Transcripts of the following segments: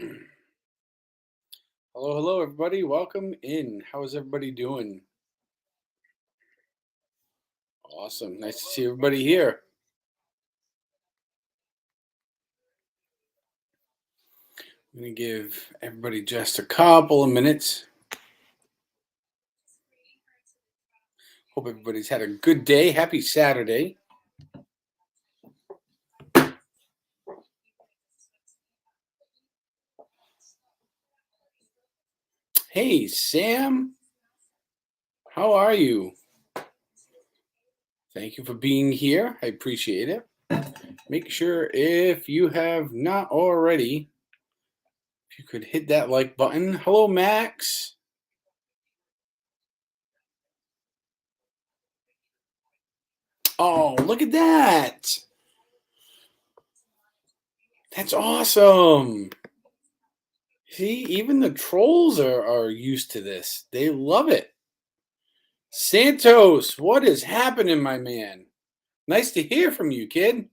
Hello, hello, everybody. Welcome in. How is everybody doing? Awesome. Nice to see everybody here. I'm going to give everybody just a couple of minutes. Hope everybody's had a good day. Happy Saturday. Hey, Sam. How are you? Thank you for being here. I appreciate it. Make sure if you have not already, if you could hit that like button. Hello, Max. Oh, look at that. That's awesome. See, even the trolls are used to this. They love it. Santos, what is happening, my man? Nice to hear from you, kid.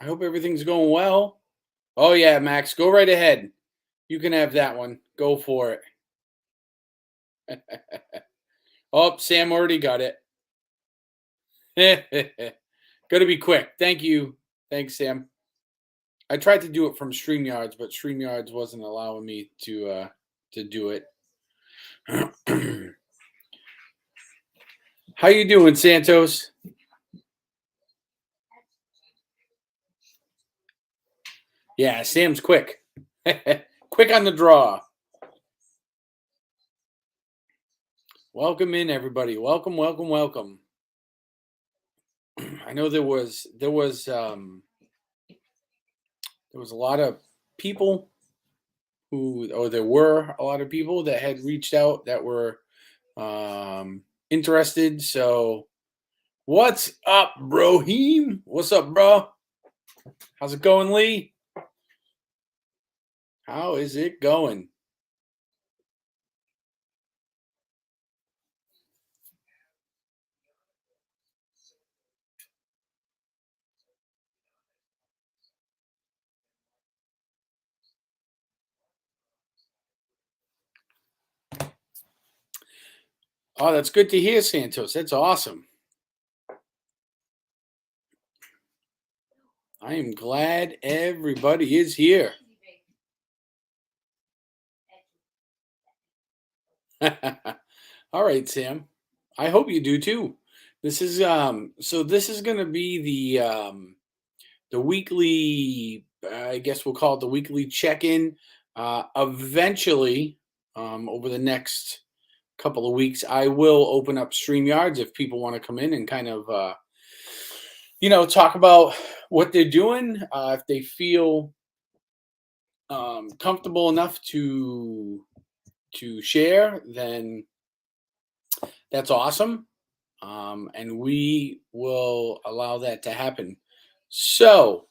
I hope everything's going well. Oh, yeah, Max, go right ahead. You can have that one. Go for it. Oh, Sam already got it. Got to be quick. Thank you. Thanks, Sam. I tried to do it from StreamYards, but StreamYards wasn't allowing me to do it. How you doing, Santos? Yeah, Sam's quick. Quick on the draw. Welcome in, everybody. Welcome, welcome, welcome. I know there was a lot of people there were a lot of people that had reached out that were interested. So, what's up, Broheem? What's up, bro? How's it going, Lee? How is it going? Oh, that's good to hear, Santos. That's awesome. I am glad everybody is here. All right, Sam. I hope you do too. This is this is going to be the weekly, I guess we'll call it the weekly check-in. Eventually, over the next couple of weeks, I will open up StreamYards if people want to come in and kind of talk about what they're doing, if they feel comfortable enough to share, then that's awesome. And we will allow that to happen. So,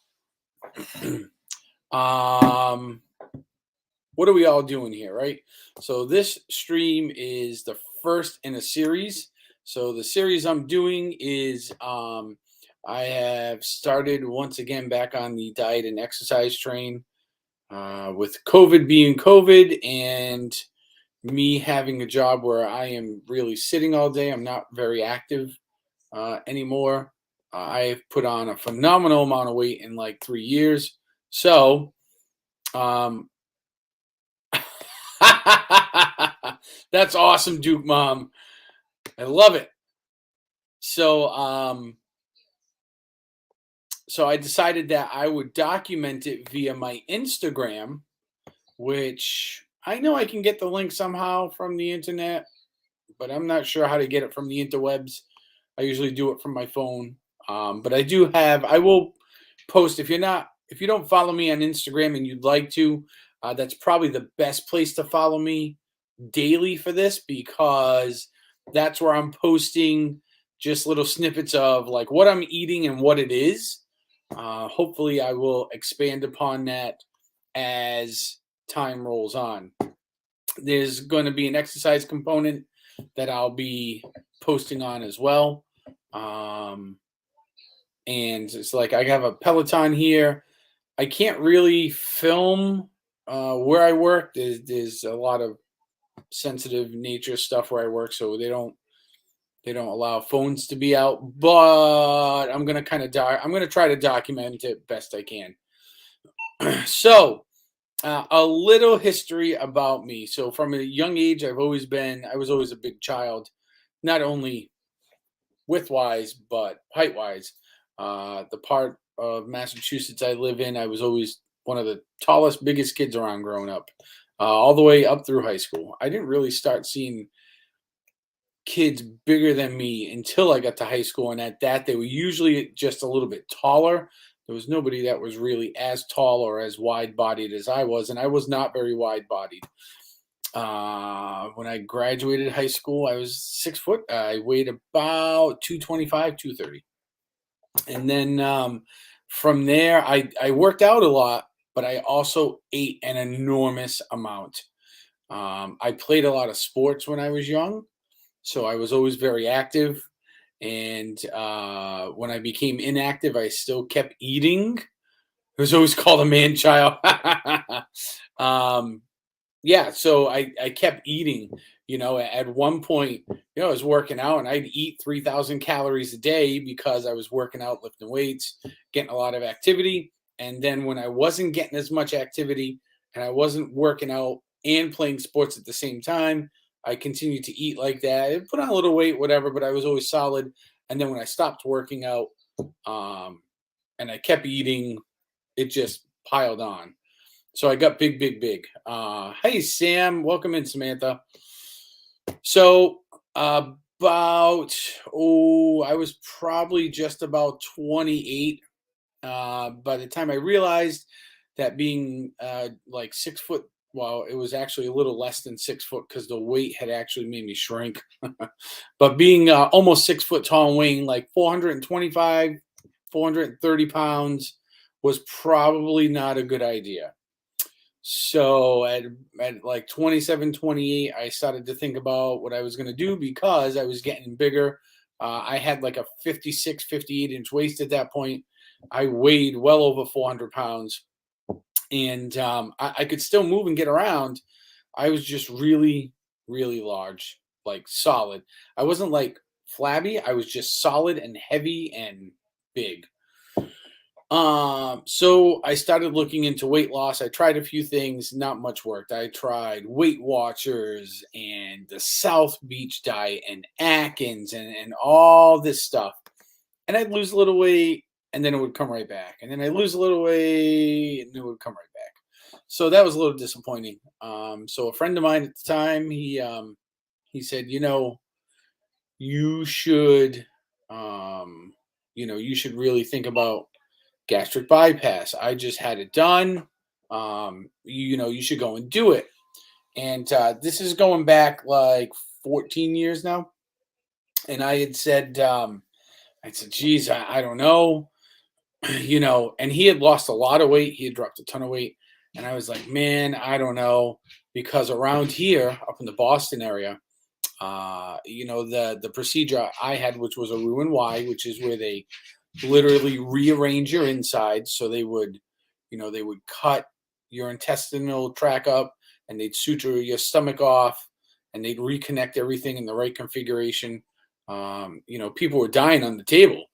what are we all doing here, right? So this stream is the first in a series. So the series I'm doing is I have started once again back on the diet and exercise train, with COVID being COVID and me having a job where I am really sitting all day. I'm not very active anymore. I've put on a phenomenal amount of weight in like 3 years. So, um, that's awesome, Duke Mom. I love it. So, so I decided that I would document it via my Instagram, which I know I can get the link somehow from the internet, but I'm not sure how to get it from the interwebs. I usually do it from my phone. But I will post if you don't follow me on Instagram and you'd like to, that's probably the best place to follow me daily for this, because that's where I'm posting just little snippets of like what I'm eating and what it is. Hopefully I will expand upon that as time rolls on. There's going to be an exercise component that I'll be posting on as well. And it's like I have a Peloton here. I can't really film where I work. There's a lot of sensitive nature stuff where I work, so they don't allow phones to be out. But I'm gonna I'm gonna try to document it best I can. So a little history about me. So from a young age, I was always a big child, not only width wise, but height wise. The part of Massachusetts I live in, I was always one of the tallest, biggest kids around growing up, all the way up through high school. I didn't really start seeing kids bigger than me until I got to high school. And at that, they were usually just a little bit taller. There was nobody that was really as tall or as wide bodied as I was. And I was not very wide bodied. When I graduated high school, I was 6 foot. I weighed about 225, 230. And then from there, I worked out a lot, but I also ate an enormous amount. I played a lot of sports when I was young, so I was always very active. And when I became inactive, I still kept eating. It was always called a man child. um, yeah, so I kept eating. At one point, I was working out and I'd eat 3,000 calories a day because I was working out, lifting weights, getting a lot of activity. And then when I wasn't getting as much activity and I wasn't working out and playing sports at the same time, I continued to eat like that. I put on a little weight, whatever, but I was always solid. And then when I stopped working out, um, and I kept eating, it just piled on. So I got big, big, big. Hey, Sam. Welcome in, Samantha. So I was probably just about 28 by the time I realized that being like 6 foot, well, it was actually a little less than 6 foot because the weight had actually made me shrink. But being almost 6 foot tall and weighing like 425, 430 pounds was probably not a good idea. So at like 27, 28, I started to think about what I was going to do because I was getting bigger. I had like a 56, 58-inch waist at that point. I weighed well over 400 pounds and I could still move and get around. I was just really, really large, like solid. I wasn't like flabby. I was just solid and heavy and big. So I started looking into weight loss. I tried a few things, not much worked. I tried Weight Watchers and the South Beach diet and Atkins and all this stuff. And I'd lose a little weight and then it would come right back. And then I'd lose a little weight and it would come right back. So that was a little disappointing. So a friend of mine at the time, he said, you should you should really think about gastric bypass. I just had it done. You should go and do it. And this is going back like 14 years now. And I said, geez, I don't know, and he had lost a lot of weight. He had dropped a ton of weight. And I was like, man, I don't know. Because around here, up in the Boston area, the procedure I had, which was a Roux-en-Y, which is where they literally rearrange your insides. So they would cut your intestinal tract up and they'd suture your stomach off and they'd reconnect everything in the right configuration. People were dying on the table.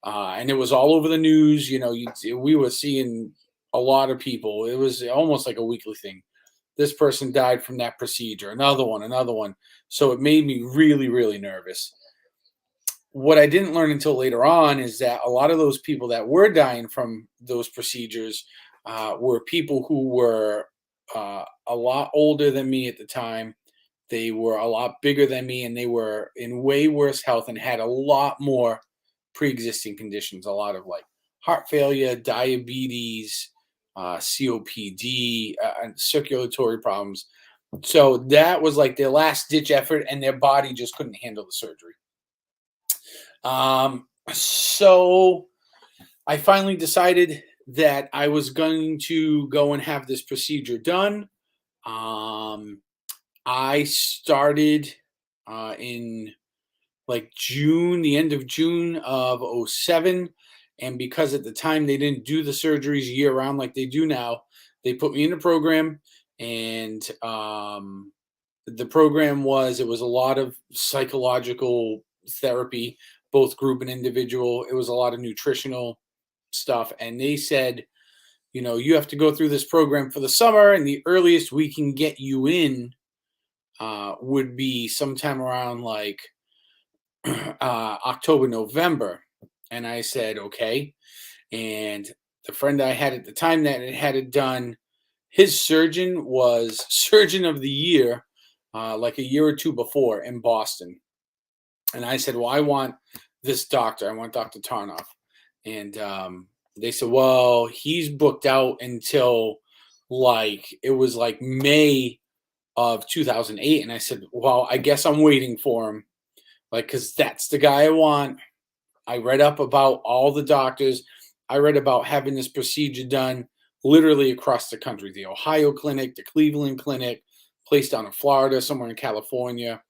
And it was all over the news. We were seeing a lot of people. It was almost like a weekly thing. This person died from that procedure, another one, another one. So it made me really, really nervous. What I didn't learn until later on is that a lot of those people that were dying from those procedures were people who were a lot older than me at the time. They were a lot bigger than me, and they were in way worse health and had a lot more pre-existing conditions, a lot of like heart failure, diabetes, COPD, and circulatory problems. So that was like their last ditch effort, and their body just couldn't handle the surgery. So I finally decided that I was going to go and have this procedure done. I started in like June, the end of June of '07, And because at the time they didn't do the surgeries year round like they do now, they put me in the program. And the program was, it was a lot of psychological therapy, both group and individual. It was a lot of nutritional stuff. And they said, you have to go through this program for the summer, and the earliest we can get you in would be sometime around like October, November. And I said, okay. And the friend I had at the time that had it done, his surgeon was surgeon of the year, like a year or two before in Boston. And I said, well, I want this doctor. I want Dr. Tarnoff. And they said, well, he's booked out until it was like May of 2008. And I said, well, I guess I'm waiting for him. Because that's the guy I want. I read up about all the doctors. I read about having this procedure done literally across the country. The Ohio clinic, the Cleveland clinic, place down in Florida, somewhere in California.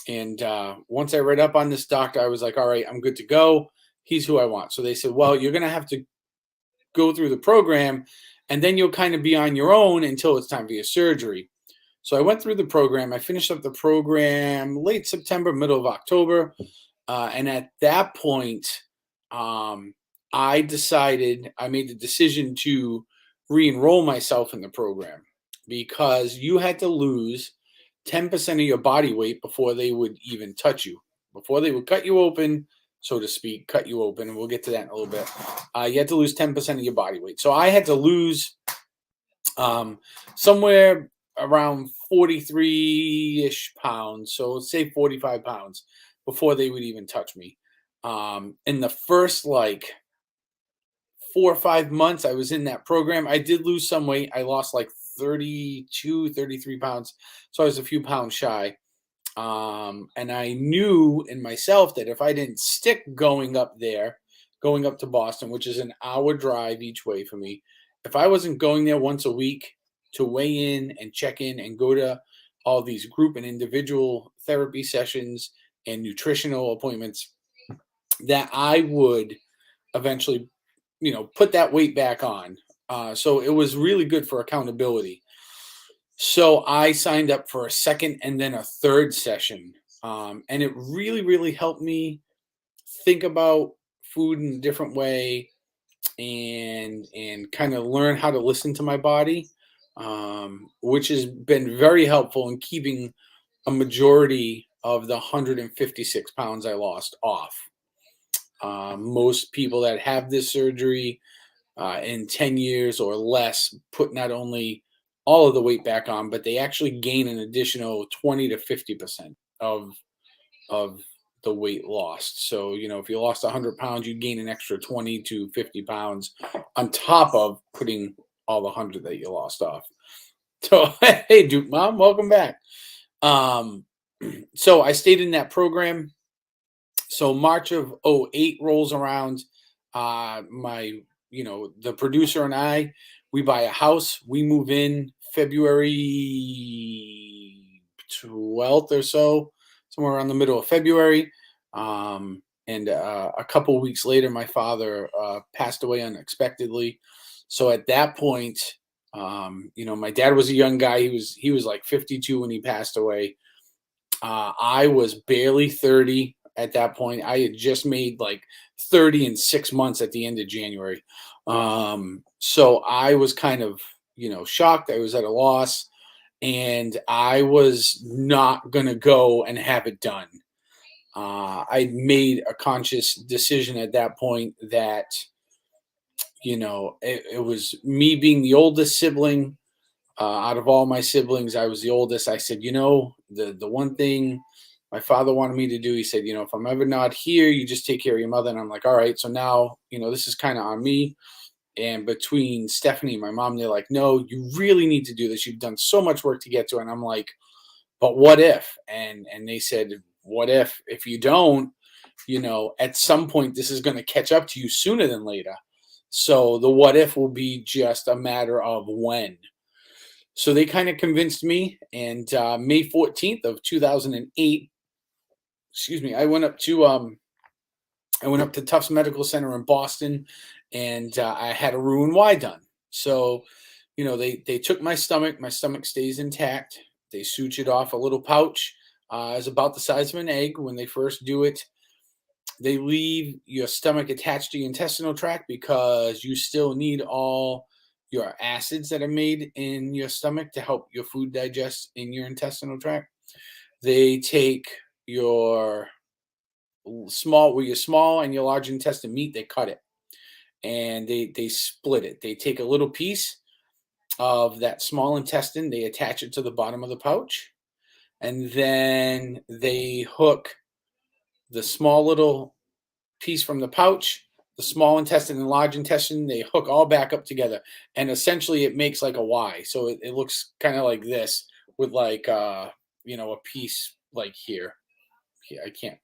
And once I read up on this doctor, I was like, all right, I'm good to go. He's who I want. So they said, well, you're going to have to go through the program, and then you'll kind of be on your own until it's time for your surgery. So I went through the program. I finished up the program late September, middle of October. And at that point, I made the decision to re-enroll myself in the program, because you had to lose 10% of your body weight before they would even touch you, before they would cut you open, so to speak, cut you open. And we'll get to that in a little bit. You had to lose 10% of your body weight. So I had to lose somewhere around 43-ish pounds. So let's say 45 pounds before they would even touch me. In the first 4 or 5 months I was in that program, I did lose some weight. I lost like 32, 33 pounds. So I was a few pounds shy. And I knew in myself that if I didn't stick going up to Boston, which is an hour drive each way for me, if I wasn't going there once a week to weigh in and check in and go to all these group and individual therapy sessions and nutritional appointments, that I would eventually, put that weight back on. So it was really good for accountability. So I signed up for a second and then a third session. And it really, really helped me think about food in a different way, and kind of learn how to listen to my body, which has been very helpful in keeping a majority of the 156 pounds I lost off. Most people that have this surgery in 10 years or less put not only all of the weight back on, but they actually gain an additional 20 to 50% of the weight lost. So, if you lost 100 pounds, you'd gain an extra 20 to 50 pounds on top of putting all the 100 that you lost off. So, hey, Duke Mom, welcome back. So I stayed in that program. So March of 08 rolls around. The producer and I, we buy a house. We move in February 12th or so, somewhere around the middle of February. And a couple weeks later, my father passed away unexpectedly. So at that point, my dad was a young guy. He was like 52 when he passed away. I was barely 30 at that point. I had just made like 30 in 6 months at the end of January. So I was kind of, shocked. I was at a loss, and I was not going to go and have it done. I made a conscious decision at that point that, it was me being the oldest sibling. Out of all my siblings, I was the oldest. I said, the one thing my father wanted me to do, he said, if I'm ever not here, you just take care of your mother. And I'm like, all right. So now, this is kind of on me. And between Stephanie and my mom, they're like, no, you really need to do this. You've done so much work to get to it. And I'm like, but what if? And they said, what if you don't, at some point, this is going to catch up to you sooner than later. So the what if will be just a matter of when. So they kind of convinced me, and May 14th of 2008, I went up to I went up to Tufts Medical Center in Boston, and I had a Roux-en-Y done. So, they took my stomach. My stomach stays intact. They sutured off a little pouch. It's about the size of an egg when they first do it. They leave your stomach attached to your intestinal tract because you still need all your acids that are made in your stomach to help your food digest in your intestinal tract. They take your where your small and your large intestine meet, they cut it and they split it. They take a little piece of that small intestine, they attach it to the bottom of the pouch, and then they hook the small little piece from the pouch, the small intestine and large intestine, they hook all back up together. And essentially it makes like a Y. So it looks kind of like this with like a piece like here. Yeah, I can't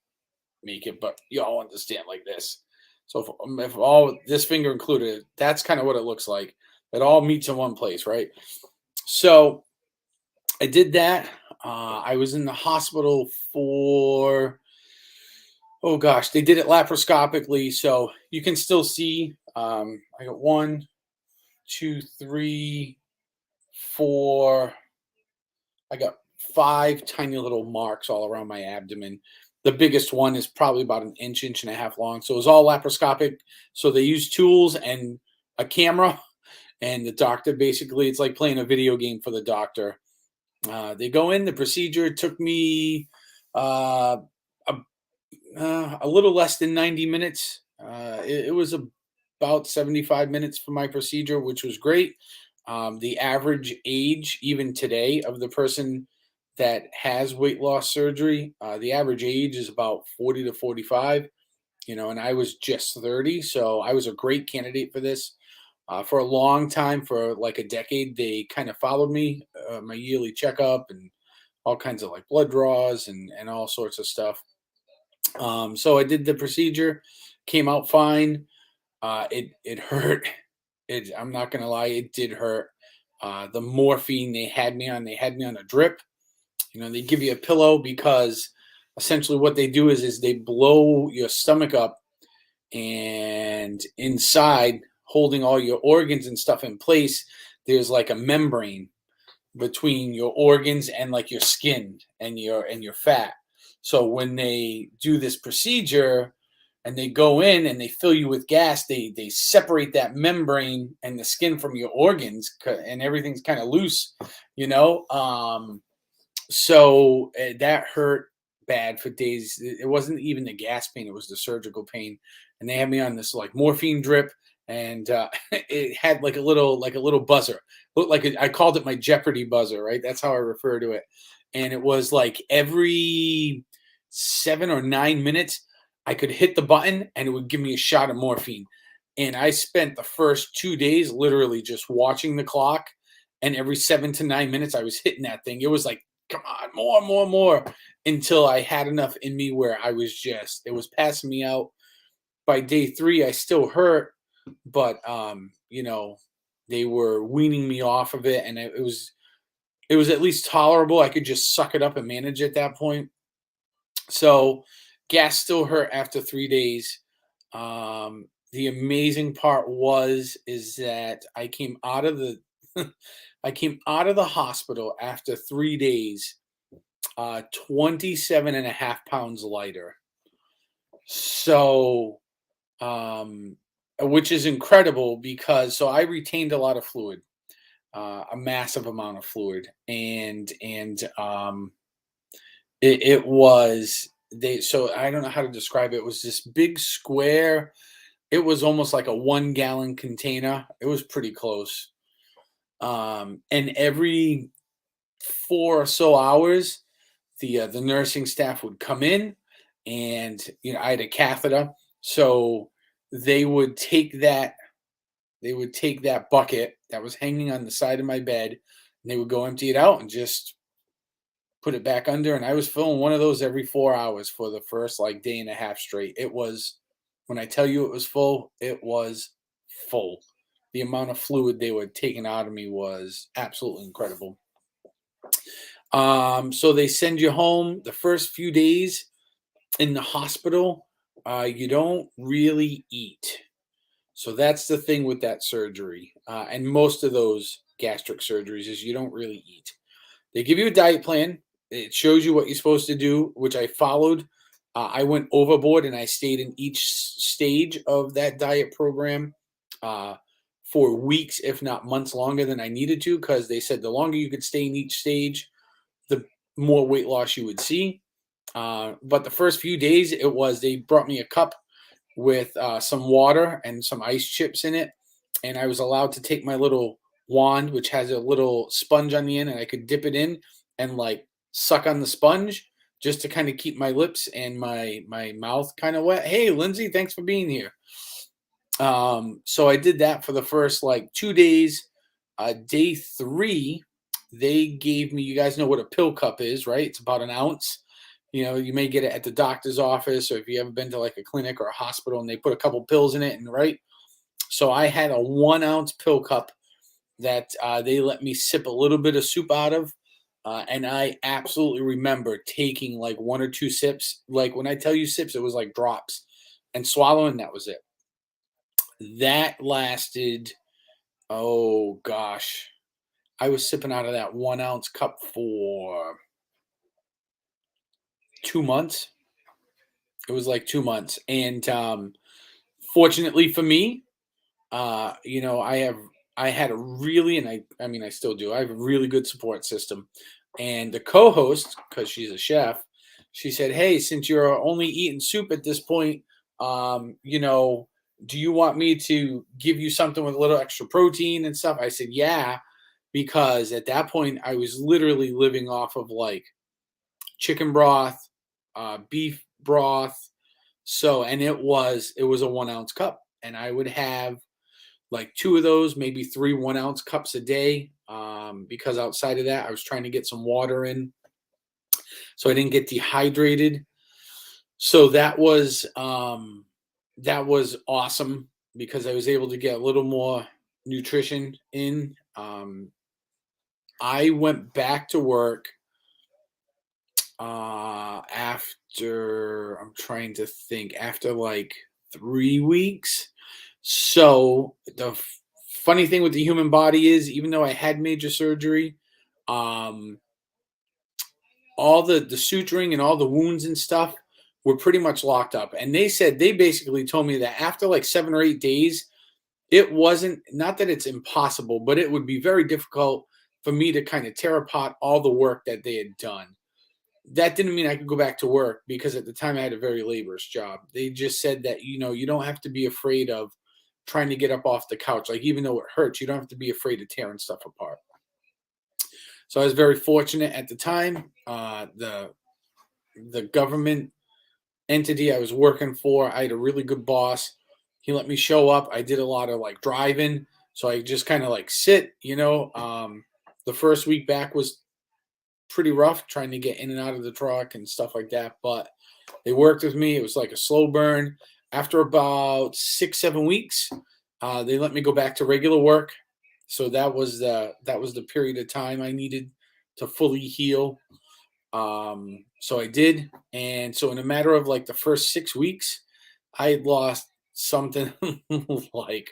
make it, but you all understand like this. So if all this finger included, that's kind of what it looks like. It all meets in one place, right? So I did that. I was in the hospital for, oh gosh, they did it laparoscopically, so you can still see. I got 1, 2, 3, 4. I got 5 tiny little marks all around my abdomen. The biggest one is probably about an inch, inch and a half long. So it was all laparoscopic. So they used tools and a camera, and the doctor basically, it's like playing a video game for the doctor. They go in. The procedure took me uh, a, a little less than 90 minutes. It was about 75 minutes for my procedure, which was great. The average age, even today, of the person that has weight loss surgery, the average age is about 40 to 45, and I was just 30. So I was a great candidate for this. For a long time, for like a decade, they kind of followed me, my yearly checkup and all kinds of like blood draws and all sorts of stuff. So I did the procedure, came out fine. It hurt. I'm not gonna lie, it did hurt. The morphine they had me on a drip. They give you a pillow because essentially what they do is they blow your stomach up, and inside, holding all your organs and stuff in place, there's like a membrane between your organs and like your skin and your fat. So when they do this procedure and they go in and they fill you with gas, they separate that membrane and the skin from your organs, and everything's kind of loose, you know. So that hurt bad for days. It wasn't even the gas pain; it was the surgical pain. And they had me on this like morphine drip, and it had like a little buzzer. Looked like I called it my Jeopardy buzzer, right? That's how I refer to it. And it was like every 7 or 9 minutes, I could hit the button, and it would give me a shot of morphine. And I spent the first 2 days literally just watching the clock. And every 7 to 9 minutes, I was hitting that thing. It was like, come on, more, more, more, until I had enough in me where it was passing me out. By day 3, I still hurt, but they were weaning me off of it, and it was at least tolerable. I could just suck it up and manage at that point. So gas still hurt after 3 days. The amazing part is that I came out of the I came out of the hospital after 3 days, 27 and a half pounds lighter. So, which is incredible because I retained a lot of fluid, a massive amount of fluid, and it was they. So I don't know how to describe it. It was this big square. It was almost like a 1 gallon container. It was pretty close. And every 4 or so hours, the nursing staff would come in, and I had a catheter, so they would take that bucket that was hanging on the side of my bed, and they would go empty it out and just put it back under. And I was filling one of those every 4 hours for the first like day and a half straight. It was, when I tell you it was full, it was full. The amount of fluid they were taking out of me was absolutely incredible. So they send you home. The first few days in the hospital you don't really eat. So that's the thing with that surgery, and most of those gastric surgeries is you don't really eat. They give you a diet plan. It shows you what you're supposed to do, which I followed. I went overboard and I stayed in each stage of that diet program uh, for weeks, if not months longer than I needed to, because they said the longer you could stay in each stage, the more weight loss you would see. But the first few days, they brought me a cup with some water and some ice chips in it. And I was allowed to take my little wand, which has a little sponge on the end, and I could dip it in and like suck on the sponge just to kind of keep my lips and my mouth kind of wet. Hey, Lindsay, thanks for being here. So I did that for the first like 2 days. Day 3, they gave me, you guys know what a pill cup is, right? It's about an ounce. You know, you may get it at the doctor's office, or if you ever been to like a clinic or a hospital and they put a couple pills in it, and right. So I had a 1 ounce pill cup that they let me sip a little bit of soup out of. And I absolutely remember taking like 1 or 2 sips. Like when I tell you sips, it was like drops, and swallowing, that was it. That lasted, oh gosh, I was sipping out of that 1 ounce cup for 2 months. It was like 2 months. And fortunately for me, you know, I had a really, and I mean I still do. I have a really good support system. And the co-host, because she's a chef, she said, "Hey, since you're only eating soup at this point, you know, do you want me to give you something with a little extra protein and stuff?" I said, "Yeah," because at that point I was literally living off of like chicken broth, beef broth. So, and it was a 1 ounce cup, and I would have like 2 of those, maybe 3 1 ounce cups a day. Because outside of that, I was trying to get some water in, so I didn't get dehydrated. So that was awesome because I was able to get a little more nutrition in. I went back to work after, I'm trying to think, after like 3 weeks. So funny thing with the human body is, even though I had major surgery, um, all the suturing and all the wounds and stuff were pretty much locked up. And they basically told me that after like 7 or 8 days, it wasn't, not that it's impossible, but it would be very difficult for me to kind of tear apart all the work that they had done. That didn't mean I could go back to work, because at the time I had a very laborious job. They just said that, you know, you don't have to be afraid of trying to get up off the couch. Like, even though it hurts, you don't have to be afraid of tearing stuff apart. So I was very fortunate at the time. The government entity I was working for, I had a really good boss. He let me show up. I did a lot of like driving. So I just kind of like sit, you know. The first week back was pretty rough, trying to get in and out of the truck and stuff like that. But they worked with me. It was like a slow burn. After about 6, 7 weeks, they let me go back to regular work. So that was the period of time I needed to fully heal. So I did, and so in a matter of like the first 6 weeks, I had lost something like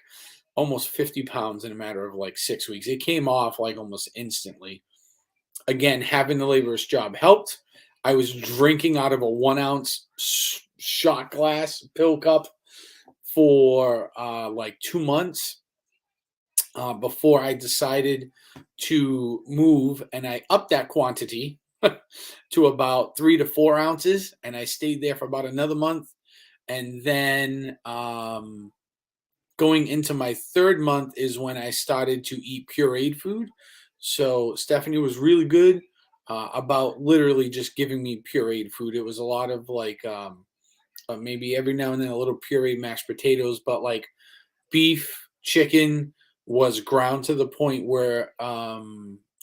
almost 50 pounds in a matter of like 6 weeks. It came off like almost instantly. Again, having the laborious job helped. I was drinking out of a 1 ounce shot glass pill cup for like 2 months before I decided to move, and I upped that quantity to about 3 to 4 ounces, and I stayed there for about another month. And then going into my third month is when I started to eat pureed food. So Stephanie was really good about literally just giving me pureed food. It was a lot of like maybe every now and then a little pureed mashed potatoes, but like beef, chicken was ground to the point where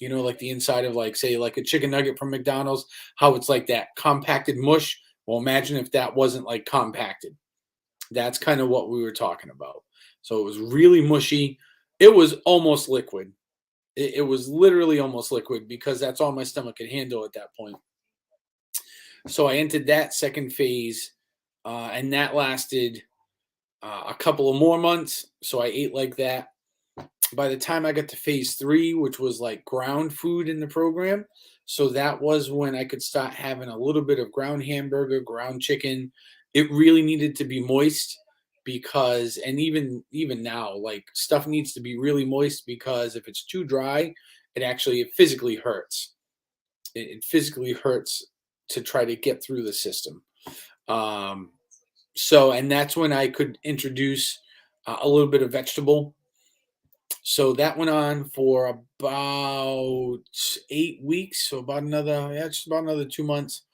you know, like the inside of like, say, like a chicken nugget from McDonald's, how it's like that compacted mush. Well, imagine if that wasn't like compacted. That's kind of what we were talking about. So it was really mushy. It was almost liquid. It was literally almost liquid, because that's all my stomach could handle at that point. So I entered that second phase and that lasted a couple of more months. So I ate like that. By the time I got to phase 3, which was like ground food in the program, so that was when I could start having a little bit of ground hamburger, ground chicken. It really needed to be moist because, and even now, like stuff needs to be really moist because if it's too dry, it physically hurts. It physically hurts to try to get through the system. Um, so, and that's when I could introduce a little bit of vegetable. So that went on for about 8 weeks. So about another, yeah, just about another 2 months.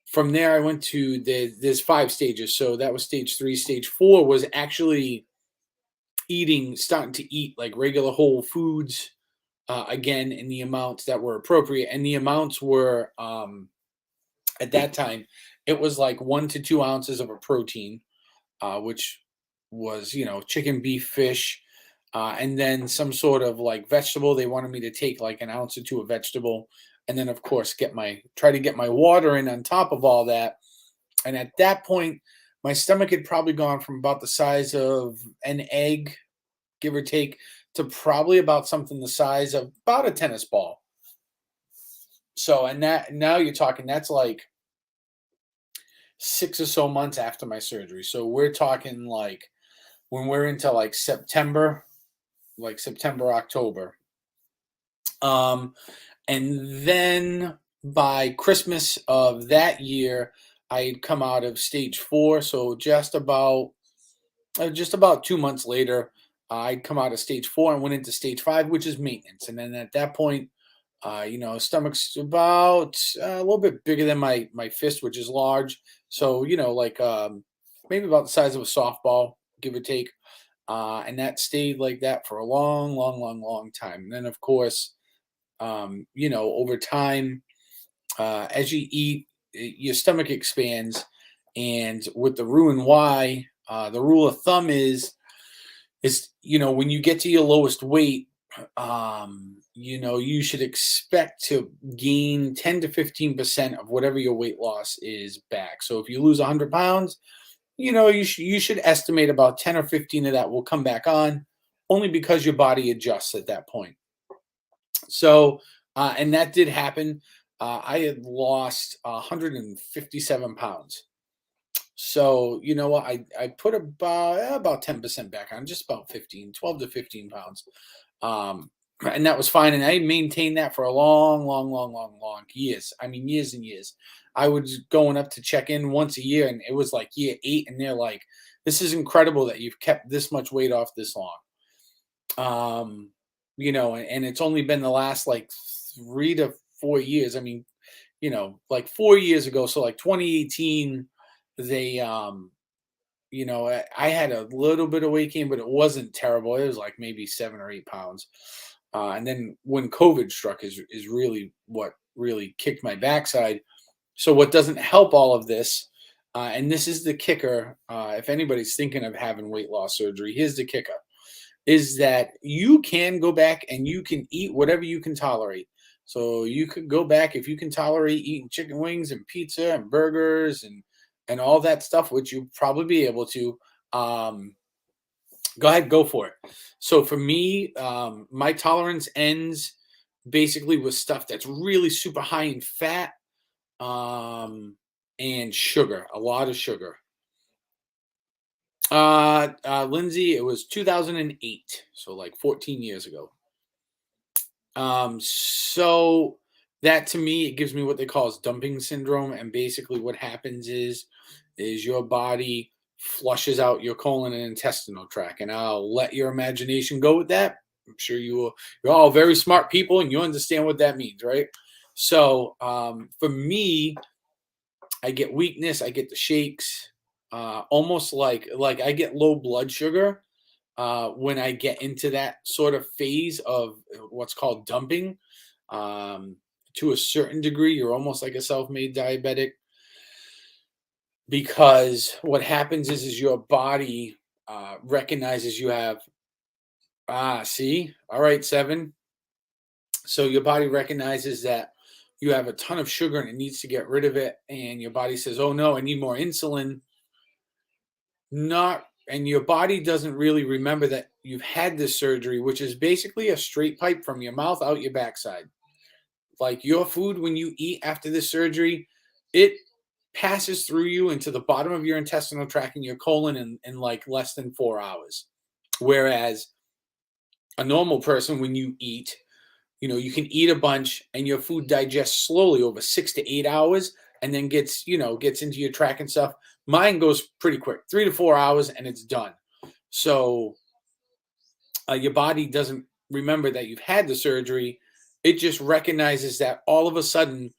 From there, I went to there's 5 stages. So that was stage 3. Stage 4 was actually starting to eat like regular whole foods again in the amounts that were appropriate. And the amounts were, at that time, it was like 1 to 2 ounces of a protein, which was, chicken, beef, fish, and then some sort of like vegetable. They wanted me to take like an ounce or two of vegetable, and then of course try to get my water in on top of all that. And at that point, my stomach had probably gone from about the size of an egg, give or take, to probably about something the size of about a tennis ball. So, and that now you're talking that's like 6 or so months after my surgery. So we're talking like when we're into like September, October. Um, and then by Christmas of that year, I had come out of stage 4. So just about 2 months later, I'd come out of stage 4 and went into stage 5, which is maintenance. And then at that point, stomach's about a little bit bigger than my fist, which is large. So like maybe about the size of a softball, give or take. And that stayed like that for a long, long, long, long time. And then, of course, over time, as you eat, your stomach expands. And with the Roux-en-Y, the rule of thumb is when you get to your lowest weight, you should expect to gain 10 to 15% of whatever your weight loss is back. So if you lose 100 pounds, you should estimate about 10 or 15 of that will come back on, only because your body adjusts at that point. So, and that did happen. I had lost 157 pounds. So, you know what? I put about 10% back on, just about 12 to 15 pounds. Um, and that was fine. And I maintained that for a long, long, long, long, long years. I mean, years and years. I was going up to check in once a year, and it was like year 8, and they're like, "This is incredible that you've kept this much weight off this long." And it's only been the last like 3 to 4 years. I mean, like 4 years ago, so like 2018, they I had a little bit of weight gain, but it wasn't terrible. It was like maybe 7 or 8 pounds. And then when COVID struck is really what really kicked my backside. So what doesn't help all of this, and this is the kicker, if anybody's thinking of having weight loss surgery, here's the kicker, is that you can go back and you can eat whatever you can tolerate. So you could go back if you can tolerate eating chicken wings and pizza and burgers and all that stuff, which you probably be able to. Go ahead, go for it. So for me, my tolerance ends basically with stuff that's really super high in fat, and sugar, a lot of sugar. Lindsay, it was 2008, so like 14 years ago. So that to me, it gives me what they call as dumping syndrome, and basically what happens is your body flushes out your colon and intestinal tract, and I'll let your imagination go with that. I'm sure you're all very smart people, and you understand what that means, right? So for me, I get weakness, I get the shakes, almost like I get low blood sugar when I get into that sort of phase of what's called dumping. Um, to a certain degree, you're almost like a self-made diabetic, because what happens is your body recognizes you have see, all right, 7. So your body recognizes that you have a ton of sugar and it needs to get rid of it, and your body says, "Oh no, I need more insulin." Not and your body doesn't really remember that you've had this surgery, which is basically a straight pipe from your mouth out your backside. Like your food when you eat after this surgery, it passes through you into the bottom of your intestinal tract and your colon in like less than 4 hours. Whereas a normal person, when you eat, you can eat a bunch and your food digests slowly over 6 to 8 hours and then gets into your tract and stuff. Mine goes pretty quick, 3 to 4 hours, and it's done. So your body doesn't remember that you've had the surgery. It just recognizes that all of a sudden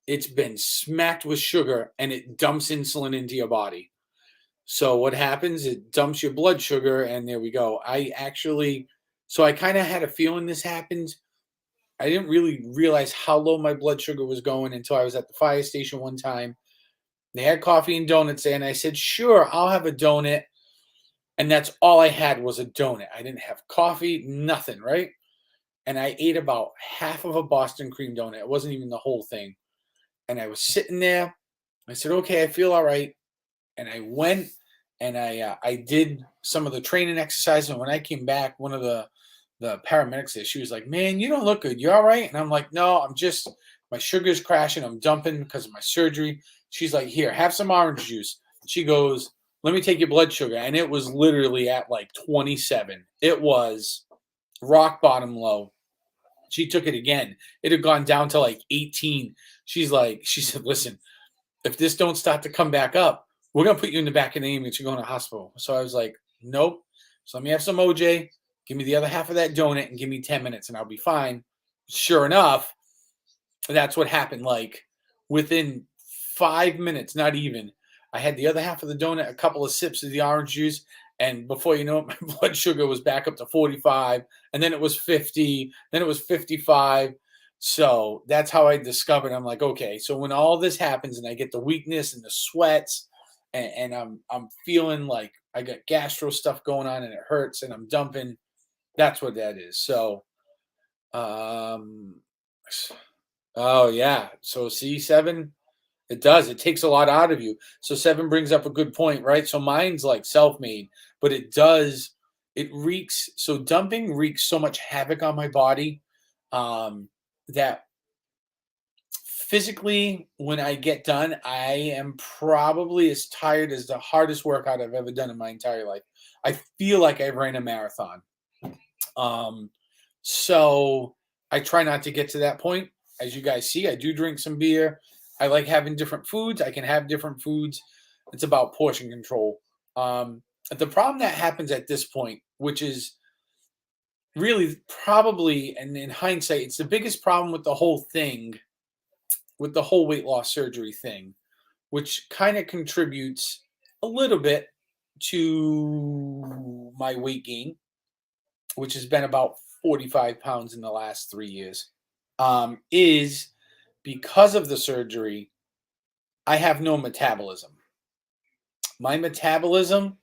it's been smacked with sugar and it dumps insulin into your body. So what happens? It dumps your blood sugar, and there we go. So I kind of had a feeling this happened. I didn't really realize how low my blood sugar was going until I was at the fire station one time. They had coffee and donuts there, and I said, "Sure, I'll have a donut." And that's all I had was a donut. I didn't have coffee, nothing, right? And I ate about half of a Boston cream donut. It wasn't even the whole thing. And I was sitting there. I said, "Okay, I feel all right." And I went and I did some of the training exercises. And when I came back, one of the paramedics there, she was like, "Man, you don't look good. You all right?" And I'm like, "No, my sugar's crashing. I'm dumping because of my surgery." She's like, "Here, have some orange juice." She goes, "Let me take your blood sugar." And it was literally at like 27. It was rock bottom low. She took it again. It had gone down to like 18. She said, "Listen, if this don't start to come back up, we're going to put you in the back of the ambulance. You're going to the hospital." So I was like, "Nope. So let me have some OJ. Give me the other half of that donut and give me 10 minutes and I'll be fine." Sure enough, that's what happened. Like within 5 minutes, not even, I had the other half of the donut, a couple of sips of the orange juice. And before you know it, my blood sugar was back up to 45. And then it was 50. Then it was 55. So that's how I discovered. I'm like, okay, so when all this happens and I get the weakness and the sweats, and I'm feeling like I got gastro stuff going on and it hurts and I'm dumping, that's what that is. So, um, oh yeah. So C7, it does. It takes a lot out of you. So 7 brings up a good point, right? So mine's like self-made, but it does. It wreaks. So dumping wreaks so much havoc on my body, that physically, when I get done, I am probably as tired as the hardest workout I've ever done in my entire life. I feel like I ran a marathon. Um, so I try not to get to that point. As you guys see, I do drink some beer. I like having different foods. I can have different foods. It's about portion control. The problem that happens at this point, which is really probably, and in hindsight, it's the biggest problem with the whole thing, with the whole weight loss surgery thing, which kind of contributes a little bit to my weight gain, which has been about 45 pounds in the last 3 years, is because of the surgery, I have no metabolism. My metabolism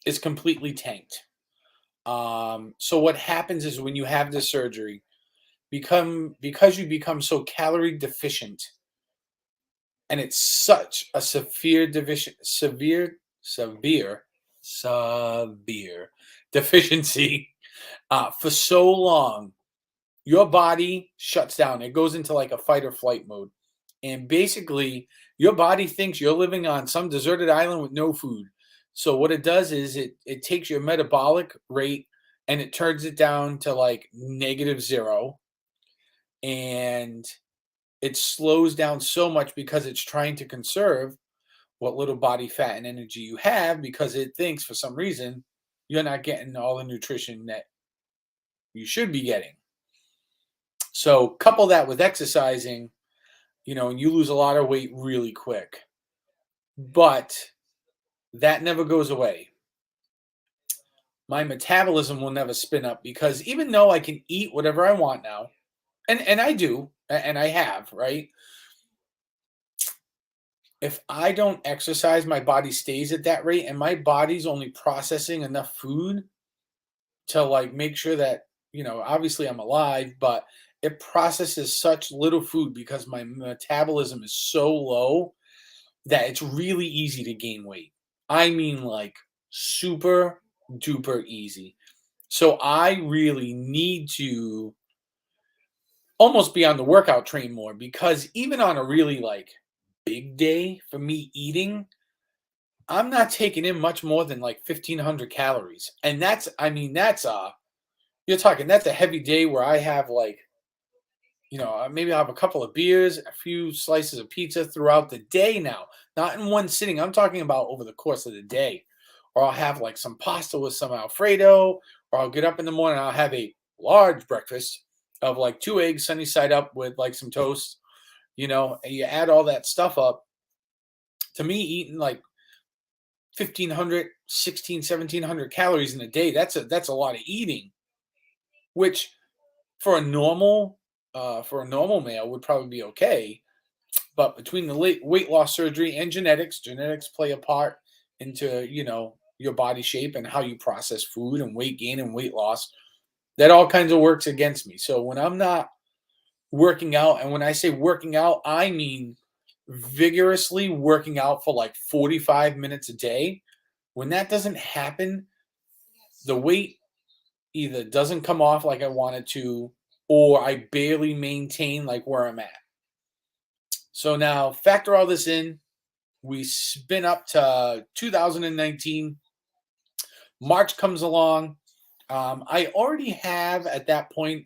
is completely tanked. So what happens is when you have this surgery, because you become so calorie deficient, and it's such a severe deficiency, for so long, your body shuts down. It goes into like a fight or flight mode. And basically, your body thinks you're living on some deserted island with no food. So what it does is it takes your metabolic rate and it turns it down to like -0. And it slows down so much because it's trying to conserve what little body fat and energy you have, because it thinks for some reason you're not getting all the nutrition that you should be getting. So couple that with exercising, and you lose a lot of weight really quick. But that never goes away. My metabolism will never spin up, because even though I can eat whatever I want now, and I do, and I have, right? If I don't exercise, my body stays at that rate, and my body's only processing enough food to like make sure that, obviously I'm alive, but it processes such little food because my metabolism is so low that it's really easy to gain weight. I mean, like super duper easy. So I really need to almost be on the workout train more because even on a really like big day for me eating, I'm not taking in much more than like 1,500 calories. And that's, I mean, you're talking, that's a heavy day where I have like, maybe I'll have a couple of beers, a few slices of pizza throughout the day now, not in one sitting. I'm talking about over the course of the day. Or I'll have like some pasta with some Alfredo, or I'll get up in the morning, I'll have a large breakfast of like 2 eggs sunny side up with like some toast, and you add all that stuff up. To me, eating like 1,500, 1,700 calories in a day, that's a lot of eating, which for a normal male would probably be okay. But between the late weight loss surgery and genetics play a part into, your body shape and how you process food and weight gain and weight loss. That all kinds of works against me. So when I'm not working out, and when I say working out, I mean vigorously working out for like 45 minutes a day. When that doesn't happen, the weight either doesn't come off like I want it to, or I barely maintain like where I'm at. So now factor all this in. We spin up to 2019. March comes along. I already have at that point,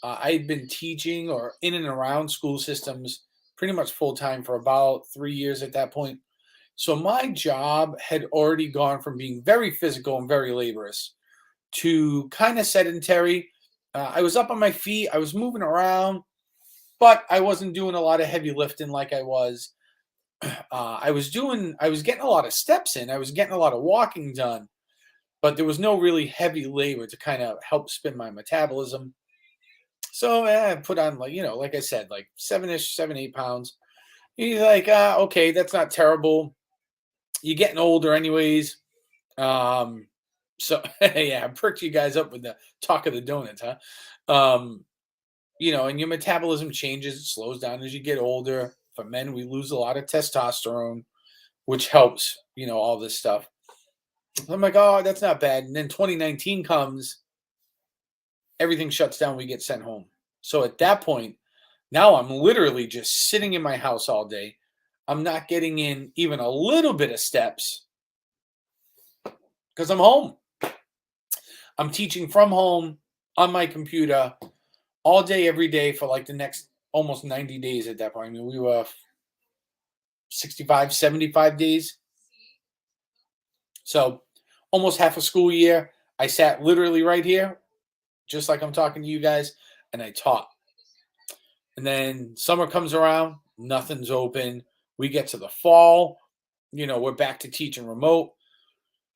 I had been teaching or in and around school systems pretty much full time for about 3 years at that point. So my job had already gone from being very physical and very laborious to kind of sedentary. I was up on my feet, I was moving around, but I wasn't doing a lot of heavy lifting like I was. I was getting a lot of steps in, I was getting a lot of walking done, but there was no really heavy labor to kind of help spin my metabolism. So I put on like, like I said, like 7, 8 pounds. He's like, okay, that's not terrible. You're getting older anyways. Um, so yeah, I perked you guys up with the talk of the donuts, huh? And your metabolism changes, it slows down as you get older. For men, we lose a lot of testosterone, which helps, all this stuff. I'm like, oh, that's not bad. And then 2019 comes, everything shuts down, we get sent home. So at that point, now I'm literally just sitting in my house all day. I'm not getting in even a little bit of steps because I'm home. I'm teaching from home on my computer all day, every day for like the next almost 90 days at that point. I mean, we were 65, 75 days. So almost half a school year. I sat literally right here, just like I'm talking to you guys, and I taught. And then summer comes around, nothing's open. We get to the fall, we're back to teaching remote.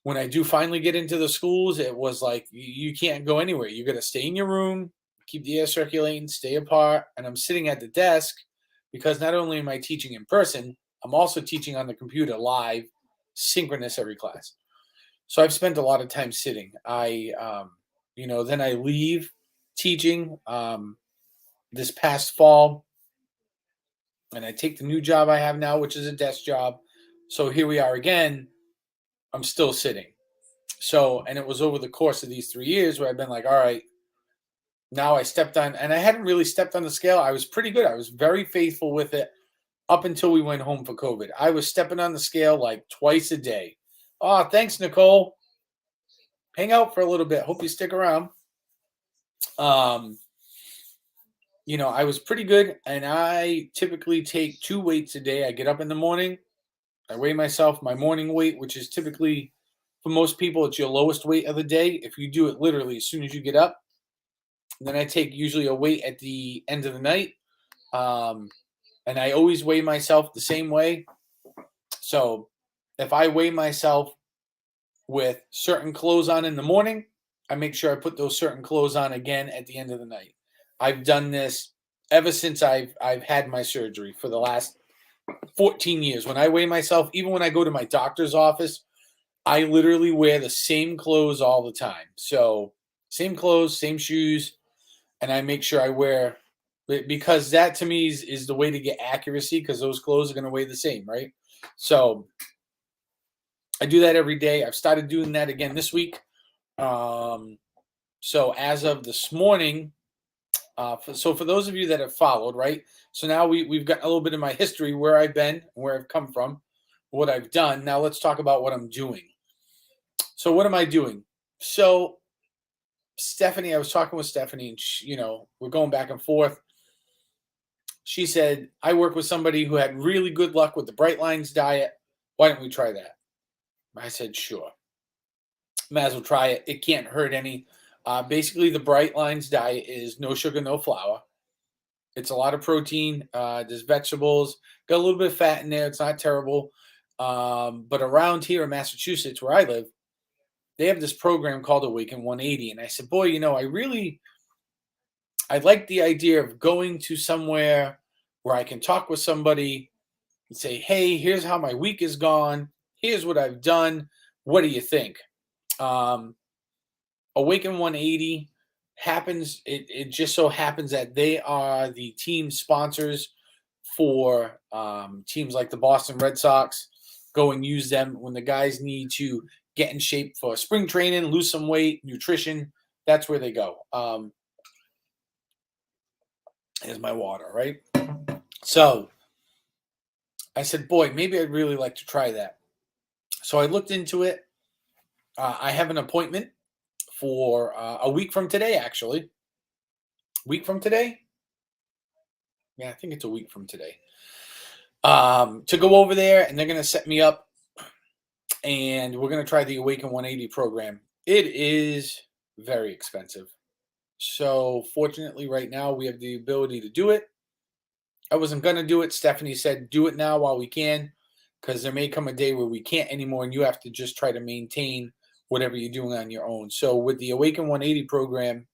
When I do finally get into the schools, it was like, you can't go anywhere. You got to stay in your room, keep the air circulating, stay apart. And I'm sitting at the desk because not only am I teaching in person, I'm also teaching on the computer live, synchronous every class. So I've spent a lot of time sitting. Then I leave teaching this past fall, and I take the new job I have now, which is a desk job. So here we are again. I'm still sitting. So, and it was over the course of these 3 years where I've been like, all right, now I stepped on, and I hadn't really stepped on the scale. I was pretty good. I was very faithful with it up until we went home for COVID. I was stepping on the scale like twice a day. Oh, thanks, Nicole. Hang out for a little bit. Hope you stick around. I was pretty good, and I typically take 2 weights a day. I get up in the morning, I weigh myself, my morning weight, which is typically, for most people, it's your lowest weight of the day. If you do it literally as soon as you get up, then I take usually a weight at the end of the night. And I always weigh myself the same way. So if I weigh myself with certain clothes on in the morning, I make sure I put those certain clothes on again at the end of the night. I've done this ever since I've had my surgery for the last 14 years. When I weigh myself, even when I go to my doctor's office, I literally wear the same clothes all the time. So same clothes, same shoes, and I make sure I wear because that to me is the way to get accuracy, because those clothes are going to weigh the same, right? So I do that every day. I've started doing that again this week. Um, so as of this morning, so for those of you that have followed, right? So now we've got a little bit of my history, where I've been, where I've come from, what I've done. Now let's talk about what I'm doing. So what am I doing? So Stephanie, I was talking with Stephanie, and we're going back and forth. She said, I work with somebody who had really good luck with the Bright Lines diet. Why don't we try that? I said, sure. Might as well try it. It can't hurt any. Basically, the Bright Lines diet is no sugar, no flour. It's a lot of protein. There's vegetables. Got a little bit of fat in there. It's not terrible. But around here in Massachusetts, where I live, they have this program called Awaken 180. And I said, boy, I like the idea of going to somewhere where I can talk with somebody and say, hey, here's how my week is gone. Here's what I've done. What do you think? Awaken 180 happens. It just so happens that they are the team sponsors for teams like the Boston Red Sox. Go and use them when the guys need to get in shape for spring training, lose some weight, nutrition. That's where they go. Here's my water, right? So I said, boy, maybe I'd really like to try that. So I looked into it. I have an appointment for a week from today, actually. Week from today? Yeah, I think it's a week from today. To go over there, and they're going to set me up, and we're going to try the Awaken 180 program. It is very expensive. So fortunately, right now, we have the ability to do it. I wasn't going to do it. Stephanie said, do it now while we can, because there may come a day where we can't anymore, and you have to just try to maintain whatever you're doing on your own. So with the Awaken 180 program,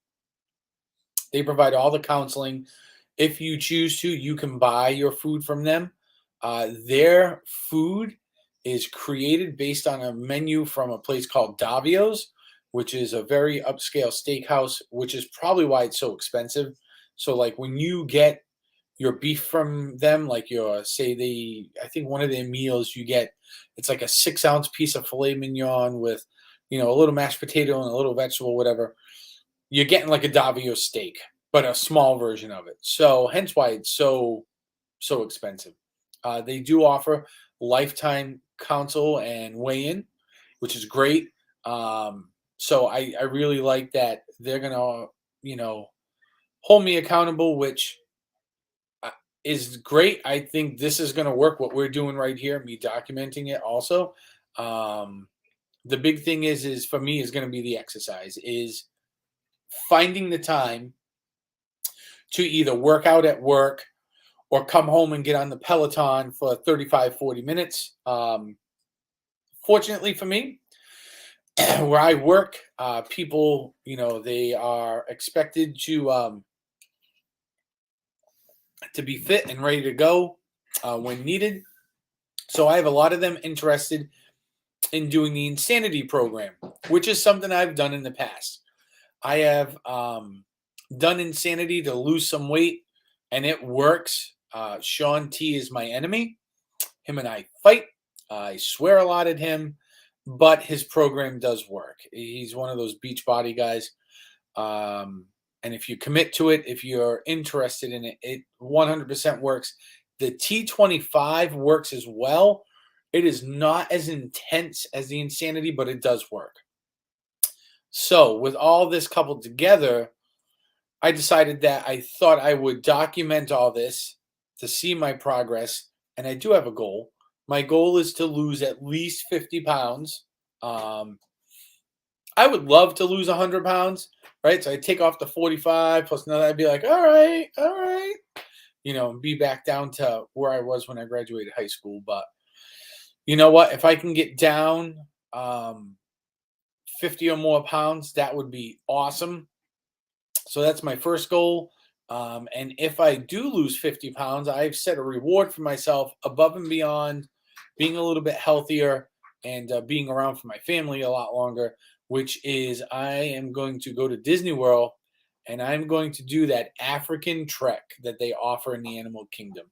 they provide all the counseling. If you choose to, you can buy your food from them. Their food is created based on a menu from a place called Davio's, which is a very upscale steakhouse, which is probably why it's so expensive. So like when you get your beef from them, like I think one of their meals you get, it's like a 6-ounce piece of filet mignon with, a little mashed potato and a little vegetable, whatever. You're getting like a Davio steak, but a small version of it. So hence why it's so expensive. They do offer lifetime counsel and weigh-in, which is great. So I really like that they're gonna, hold me accountable, which is great. I think this is gonna work. What we're doing right here, me documenting it also. The big thing is for me is gonna be the exercise. Is finding the time to either work out at work or come home and get on the Peloton for 35, 40 minutes. Fortunately for me, where I work, people, they are expected to be fit and ready to go when needed. So I have a lot of them interested in doing the Insanity program, which is something I've done in the past. I have done Insanity to lose some weight, and it works. Sean T is my enemy. Him and I fight. I swear a lot at him, but his program does work. He's one of those beach body guys. And if you commit to it, if you're interested in it, it 100% works. The T25 works as well. It is not as intense as the Insanity, but it does work. So with all this coupled together, I decided that I thought I would document all this to see my progress. And I do have a goal. My goal is to lose at least 50 pounds. I would love to lose 100 pounds, right? So I take off the 45 plus another. I'd be like, all right, be back down to where I was when I graduated high school. But you know what? If I can get down 50 or more pounds, that would be awesome. So that's my first goal. And if I do lose 50 pounds, I've set a reward for myself above and beyond being a little bit healthier and being around for my family a lot longer, which is I am going to go to Disney World and I'm going to do that African trek that they offer in the animal kingdom,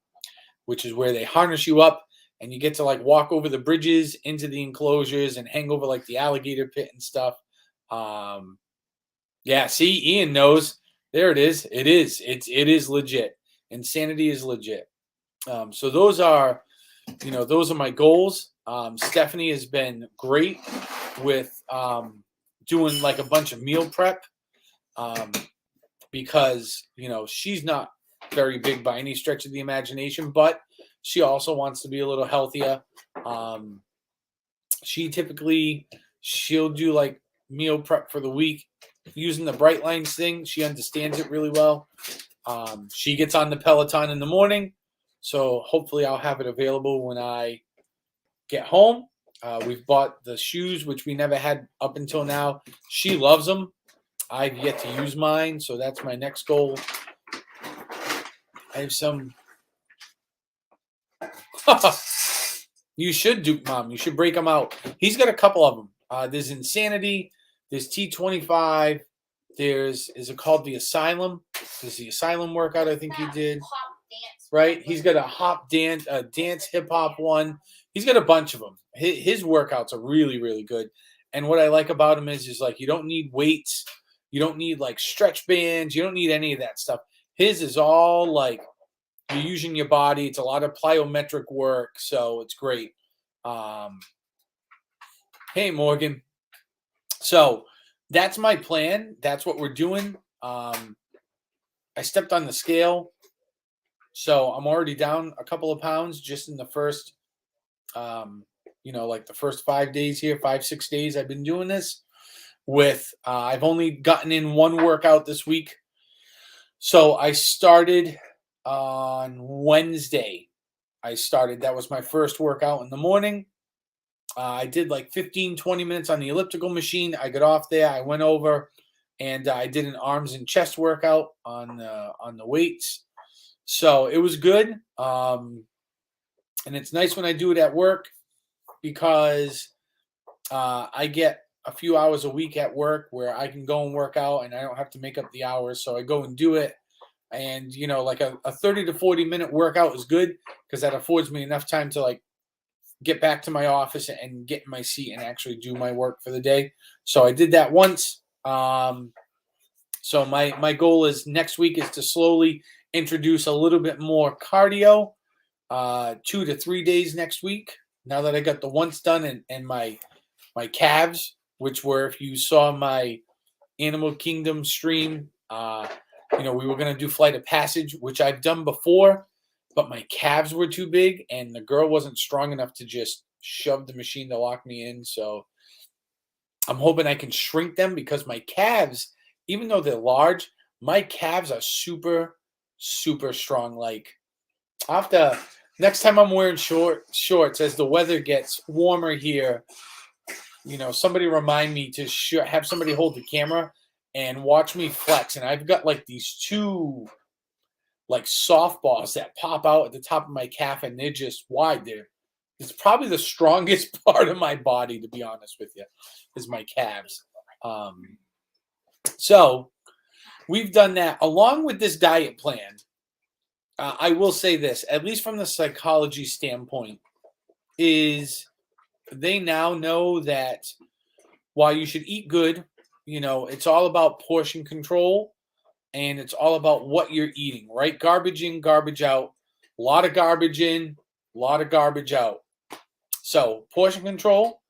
which is where they harness you up and you get to like walk over the bridges into the enclosures and hang over like the alligator pit and stuff. Yeah, see, Ian knows. There it is. It is legit. Insanity is legit. So those are, those are my goals. Stephanie has been great with doing like a bunch of meal prep because she's not very big by any stretch of the imagination, but she also wants to be a little healthier. She'll do like meal prep for the week using the Bright Lines thing. She understands it really well. She gets on the Peloton in the morning, so hopefully I'll have it available when I get home. We've bought the shoes, which we never had up until now. She loves them. I've yet to use mine, so that's my next goal. I have some. You should, Duke Mom. You should break them out. He's got a couple of them. There's Insanity. There's T25. Is it called the Asylum? There's the Asylum Workout, I think he did. Right? He's got a dance hip hop one. He's got a bunch of them. His workouts are really, really good. And what I like about him is like you don't need weights. You don't need like stretch bands. You don't need any of that stuff. His is all like you're using your body. It's a lot of plyometric work, so it's great. Hey, Morgan. So that's my plan. That's what we're doing. I stepped on the scale, so I'm already down a couple of pounds just in the first, like the first 5 days here, 5-6 days I've been doing this. I've only gotten in one workout this week. So I started on Wednesday. That was my first workout in the morning. I did like 15-20 minutes on the elliptical machine. I got off there. I went over and I did an arms and chest workout on the weights. So it was good. And it's nice when I do it at work because I get a few hours a week at work where I can go and work out and I don't have to make up the hours. So I go and do it. And, like a 30 to 40 minute workout is good because that affords me enough time to like get back to my office and get in my seat and actually do my work for the day. So I did that once. So my goal is next week is to slowly introduce a little bit more cardio, 2 to 3 days next week. Now that I got the once done and my calves, which were, if you saw my Animal Kingdom stream, we were going to do Flight of Passage, which I've done before, but my calves were too big and the girl wasn't strong enough to just shove the machine to lock me in. So I'm hoping I can shrink them because my calves, even though they're large, my calves are super, super strong. Like next time I'm wearing shorts as the weather gets warmer here, somebody remind me to have somebody hold the camera and watch me flex. And I've got like these two like softballs that pop out at the top of my calf and they're just wide there. It's probably the strongest part of my body, to be honest with you, is my calves. So we've done that along with this diet plan. I will say this, at least from the psychology standpoint, is they now know that while you should eat good, it's all about portion control and it's all about what you're eating, right? Garbage in, garbage out, a lot of garbage in, a lot of garbage out. So portion control.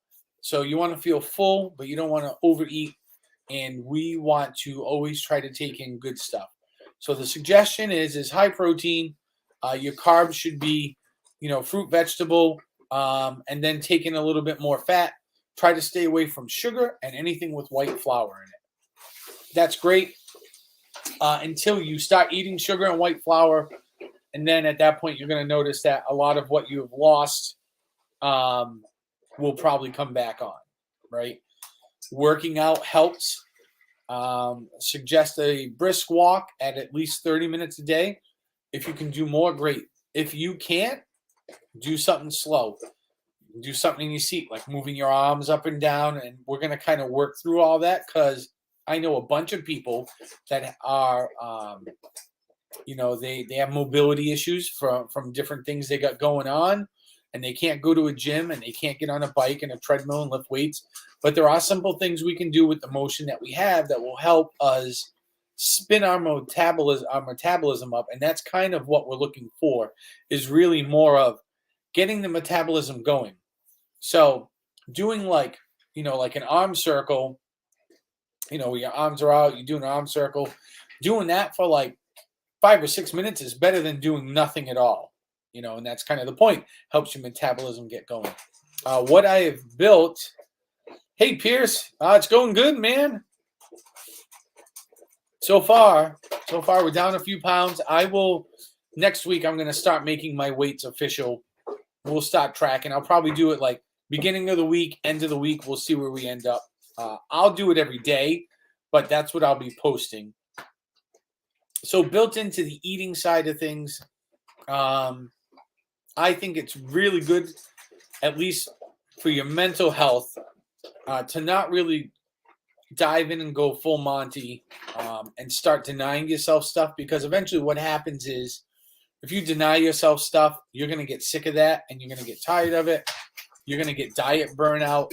So you want to feel full, but you don't want to overeat. And we want to always try to take in good stuff. So the suggestion is high protein. Your carbs should be, fruit, vegetable, and then take in a little bit more fat. Try to stay away from sugar and anything with white flour in it. That's great until you start eating sugar and white flour. And then at that point, you're going to notice that a lot of what you have lost will probably come back on, right? Working out helps. Suggest a brisk walk at least 30 minutes a day. If you can do more, great. If you can't, do something slow. Do something in your seat, like moving your arms up and down. And we're going to kind of work through all that because I know a bunch of people that are, they have mobility issues from different things they got going on, and they can't go to a gym and they can't get on a bike and a treadmill and lift weights. But there are simple things we can do with the motion that we have that will help us spin our metabolism up, and that's kind of what we're looking for, is really more of getting the metabolism going. So doing like an arm circle, your arms are out, you do an arm circle, doing that for like 5 or 6 minutes is better than doing nothing at all. And that's kind of the point. Helps your metabolism get going. What I have built, hey Pierce, it's going good, man. So far we're down a few pounds. Next week I'm going to start making my weights official. We'll start tracking. I'll probably do it like beginning of the week, end of the week. We'll see where we end up. I'll do it every day, but that's what I'll be posting. So built into the eating side of things, I think it's really good, at least for your mental health, to not really dive in and go full Monty and start denying yourself stuff, because eventually what happens is if you deny yourself stuff, you're going to get sick of that and you're going to get tired of it. You're going to get diet burnout.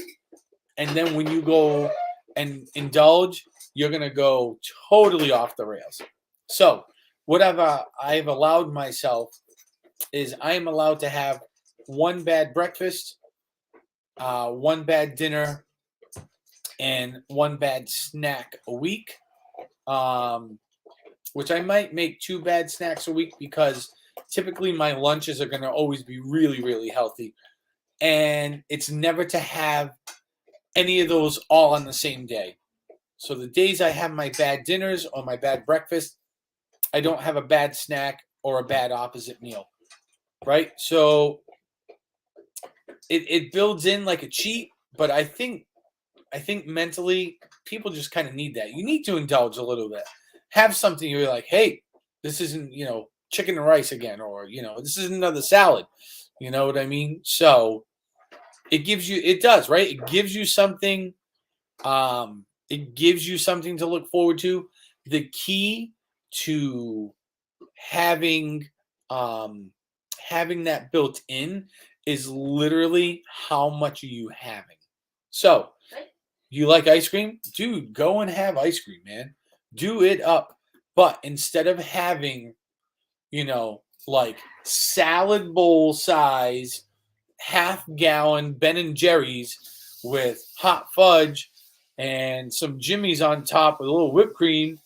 And then when you go and indulge, you're going to go totally off the rails. So whatever I've allowed myself is I am allowed to have one bad breakfast, one bad dinner, and one bad snack a week, which I might make 2 bad snacks a week, because typically my lunches are going to always be really, really healthy. And it's never to have any of those all on the same day. So the days I have my bad dinners or my bad breakfast, I don't have a bad snack or a bad opposite meal, right? So it builds in like a cheat, but I think mentally people just kind of need that. You need to indulge a little bit. Have something you're like, hey, this isn't, chicken and rice again, or, this isn't another salad. You know what I mean? So it does, right? It gives you something. It gives you something to look forward to. The key to having that built in is literally how much are you having. So you like ice cream? Dude, go and have ice cream, man. Do it up. But instead of having, like salad bowl size, half-gallon Ben and Jerry's with hot fudge and some Jimmy's on top with a little whipped cream,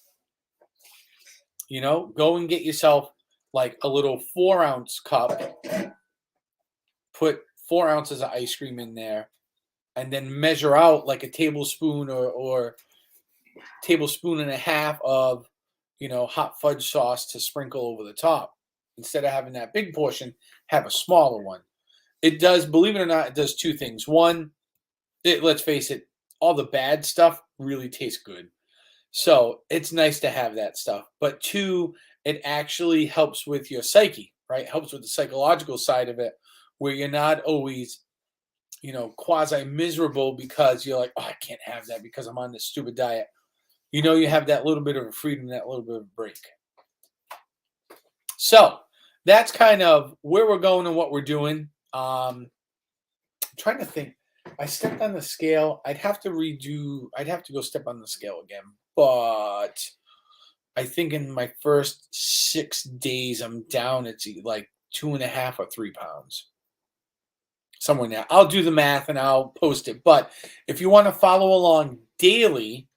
go and get yourself like a little 4-ounce cup. Put 4 ounces of ice cream in there, and then measure out like a tablespoon or tablespoon and a half of, hot fudge sauce to sprinkle over the top. Instead of having that big portion, have a smaller one. It does, believe it or not, it does 2 things. One, let's face it, all the bad stuff really tastes good. So it's nice to have that stuff. But 2, it actually helps with your psyche, right? Helps with the psychological side of it, where you're not always, quasi miserable because you're like, oh, I can't have that because I'm on this stupid diet. You have that little bit of a freedom, that little bit of a break. So that's kind of where we're going and what we're doing. I'm trying to think. I stepped on the scale. I'd have to go step on the scale again. But I think in my first 6 days, I'm down. It's like 2.5 or 3 pounds. Somewhere now. I'll do the math and I'll post it. But if you want to follow along daily,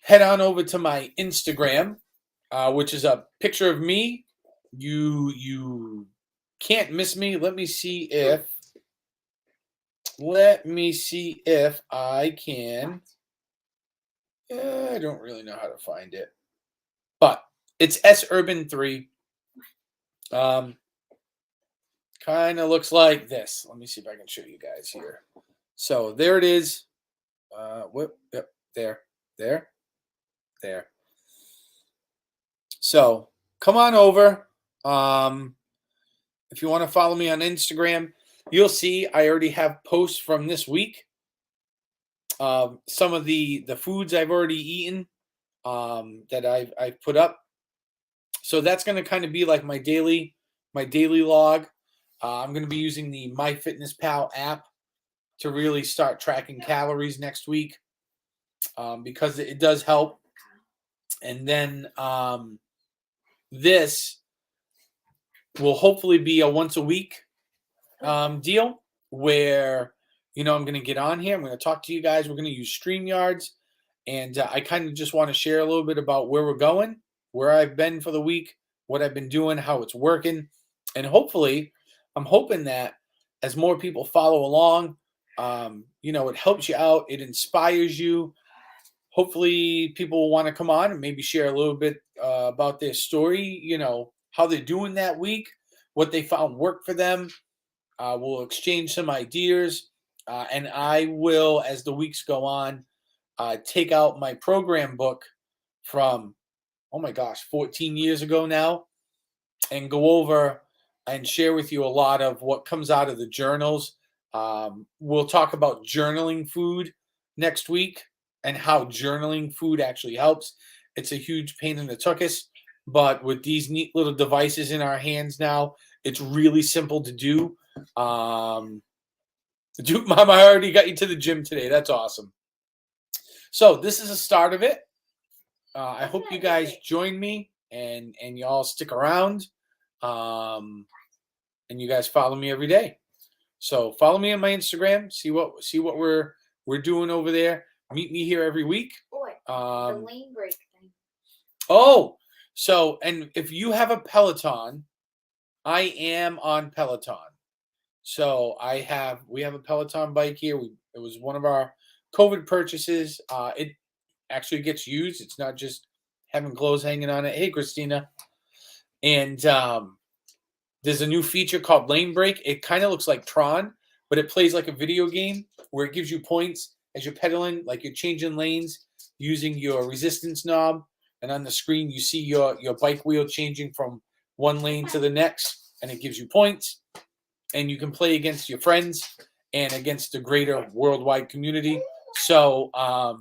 head on over to my Instagram, which is a picture of me. You can't miss me. Let me see if I can. I don't really know how to find it, but it's surban3. Kind of looks like this. Let me see if I can show you guys here. So there it is. Yep, there. So come on over. If you want to follow me on Instagram, you'll see I already have posts from this week. some of the foods I've already eaten, that I've put up. So that's going to kind of be like my daily log. I'm going to be using the MyFitnessPal app to really start tracking calories next week, because it does help. And then this will hopefully be a once a week deal where, I'm going to get on here. I'm going to talk to you guys. We're going to use StreamYards. And I kind of just want to share a little bit about where we're going, where I've been for the week, what I've been doing, how it's working. And hopefully, I'm hoping that as more people follow along, it helps you out. It inspires you. Hopefully, people will want to come on and maybe share a little bit about their story, how they're doing that week, what they found worked for them. We'll exchange some ideas. And I will, as the weeks go on, take out my program book from, oh my gosh, 14 years ago now, and go over and share with you a lot of what comes out of the journals. We'll talk about journaling food next week and how journaling food actually helps. It's a huge pain in the tuchus, but with these neat little devices in our hands now, it's really simple to do. Dude, Mom, I already got you to the gym today. That's awesome. So this is a start of it. I hope you guys join me and y'all stick around. And you guys follow me every day. So follow me on my Instagram. See what we're doing over there. Meet me here every week. The lane break thing. Oh, so, and if you have a Peloton, I am on Peloton. So we have a Peloton bike here. It was one of our COVID purchases. It actually gets used. It's not just having clothes hanging on it. Hey, Christina. And there's a new feature called Lane Break. It kind of looks like Tron, but it plays like a video game where it gives you points as you're pedaling, like you're changing lanes using your resistance knob. And on the screen, you see your bike wheel changing from one lane to the next, and it gives you points. And you can play against your friends and against the greater worldwide community. So, I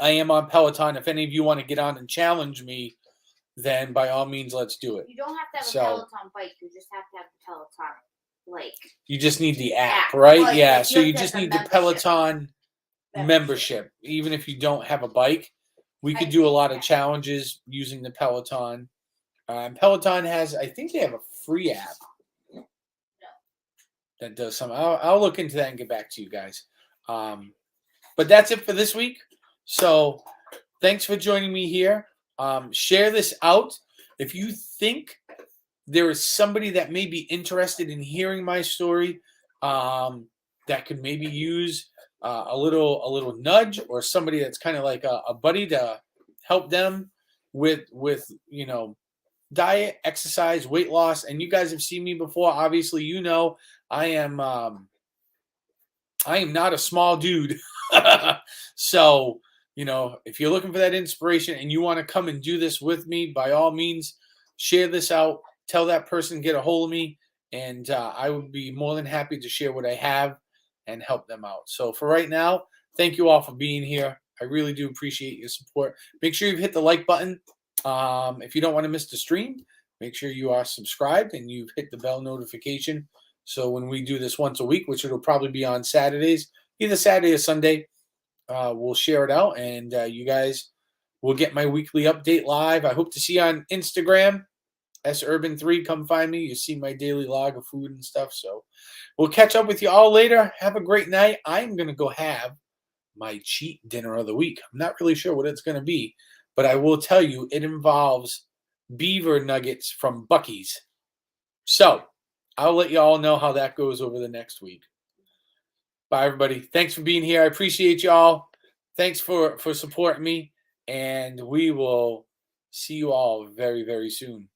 am on Peloton. If any of you want to get on and challenge me, then by all means, let's do it. You don't have to have a Peloton bike. You just have to have the Peloton, you just need the app, right? Well, yeah. So you just need the Peloton membership. Even if you don't have a bike, we could do a lot of challenges using the Peloton. Peloton has, I think they have a free app that does some. I'll look into that and get back to you guys. But that's it for this week. So thanks for joining me here. Share this out. If you think there is somebody that may be interested in hearing my story, that could maybe use a little nudge, or somebody that's kind of like a buddy to help them with diet, exercise, weight loss. And you guys have seen me before. Obviously, I am not a small dude. So, if you're looking for that inspiration and you want to come and do this with me, by all means, share this out. Tell that person, get a hold of me, and I would be more than happy to share what I have and help them out. So for right now, thank you all for being here. I really do appreciate your support. Make sure you've hit the like button. If you don't want to miss the stream, make sure you are subscribed and you've hit the bell notification. So when we do this once a week, which it'll probably be on Saturdays, either Saturday or Sunday, we'll share it out, and you guys will get my weekly update live. I hope to see you on Instagram, surban3. Come find me. You see my daily log of food and stuff. So we'll catch up with you all later. Have a great night. I'm going to go have my cheat dinner of the week. I'm not really sure what it's going to be, but I will tell you it involves beaver nuggets from Buc-ee's. So I'll let you all know how that goes over the next week. Bye, everybody. Thanks for being here. I appreciate y'all. Thanks for supporting me, and we will see you all very, very soon.